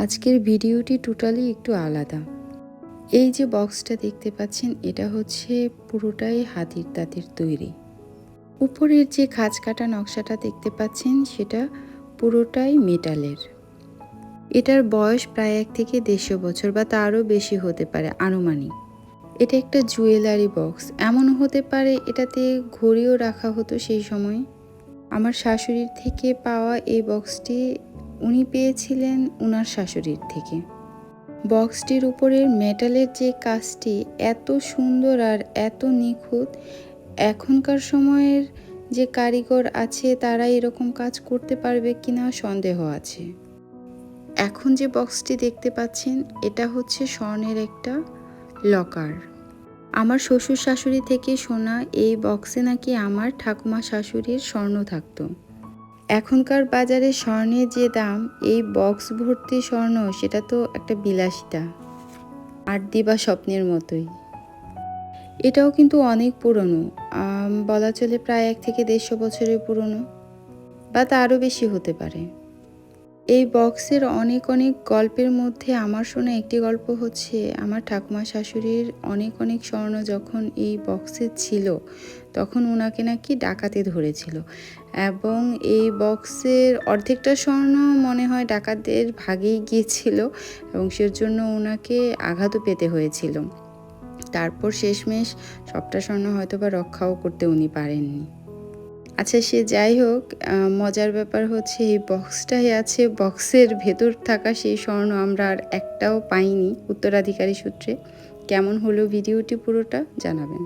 আজকের ভিডিওটি টোটালি একটু আলাদা। এই যে বক্সটা দেখতে পাচ্ছেন, এটা হচ্ছে পুরোটাই হাতির দাঁতের তৈরি। উপরের যে খাঁজ কাটা নকশাটা দেখতে পাচ্ছেন, সেটা পুরোটাই মেটালের। এটার বয়স প্রায় 1 থেকে 150 বছর বা তারও বেশি হতে পারে আনুমানিক। এটা একটা জুয়েলারি বক্স। এমনও হতে পারে এটাতে ঘড়িও রাখা হতো সেই সময়। আমার শাশুড়ির থেকে পাওয়া এই বক্সটি উনি পেয়েছিলেন উনার শাশুড়ির থেকে। বক্সটির উপরের মেটালের যে কাজটি এত সুন্দর আর এত নিখুঁত, এখনকার সময়ের যে কারিগর আছে তারা এরকম কাজ করতে পারবে কিনা সন্দেহ আছে। এখন যে বক্সটি দেখতে পাচ্ছেন, এটা হচ্ছে স্বর্ণের একটা লকার। আমার শ্বশুর শাশুড়ি থেকে শোনা এই বক্সে নাকি আমার ঠাকুমা শাশুড়ির স্বর্ণ থাকতো। এখনকার বাজারে স্বর্ণের যে দাম, এই বক্স ভর্তি স্বর্ণ সেটা তো একটা বিলাসিতা, আর দিবা স্বপ্নের মতোই। এটাও কিন্তু অনেক পুরনো, বলা চলে প্রায় 1 থেকে 150 বছরের পুরনো, বা তারও বেশি হতে পারে। এই বক্সের অনেক অনেক গল্পের মধ্যে আমার শোনা একটি গল্প হচ্ছে, আমার ঠাকুমা শাশুড়ির অনেক অনেক স্বর্ণ যখন এই বক্সে ছিল, তখন ওনাকে নাকি ডাকাতে ধরেছিল, এবং এই বক্সের অর্ধেকটা স্বর্ণ মনে হয় ডাকাতদের ভাগেই গিয়েছিল, এবং সেজন্য ওনাকে আঘাতও পেতে হয়েছিল। তারপর শেষমেশ সবটা স্বর্ণ হয়তো বা রক্ষাও করতে উনি পারেননি। আচ্ছা, সে যাই হোক, মজার ব্যাপার হচ্ছে এই বক্সটাই আছে, বক্সের ভেতর থাকা সেই স্বর্ণ আমরা আর একটাও পাইনি উত্তরাধিকারী সূত্রে। কেমন হলো ভিডিওটি পুরোটা জানাবেন।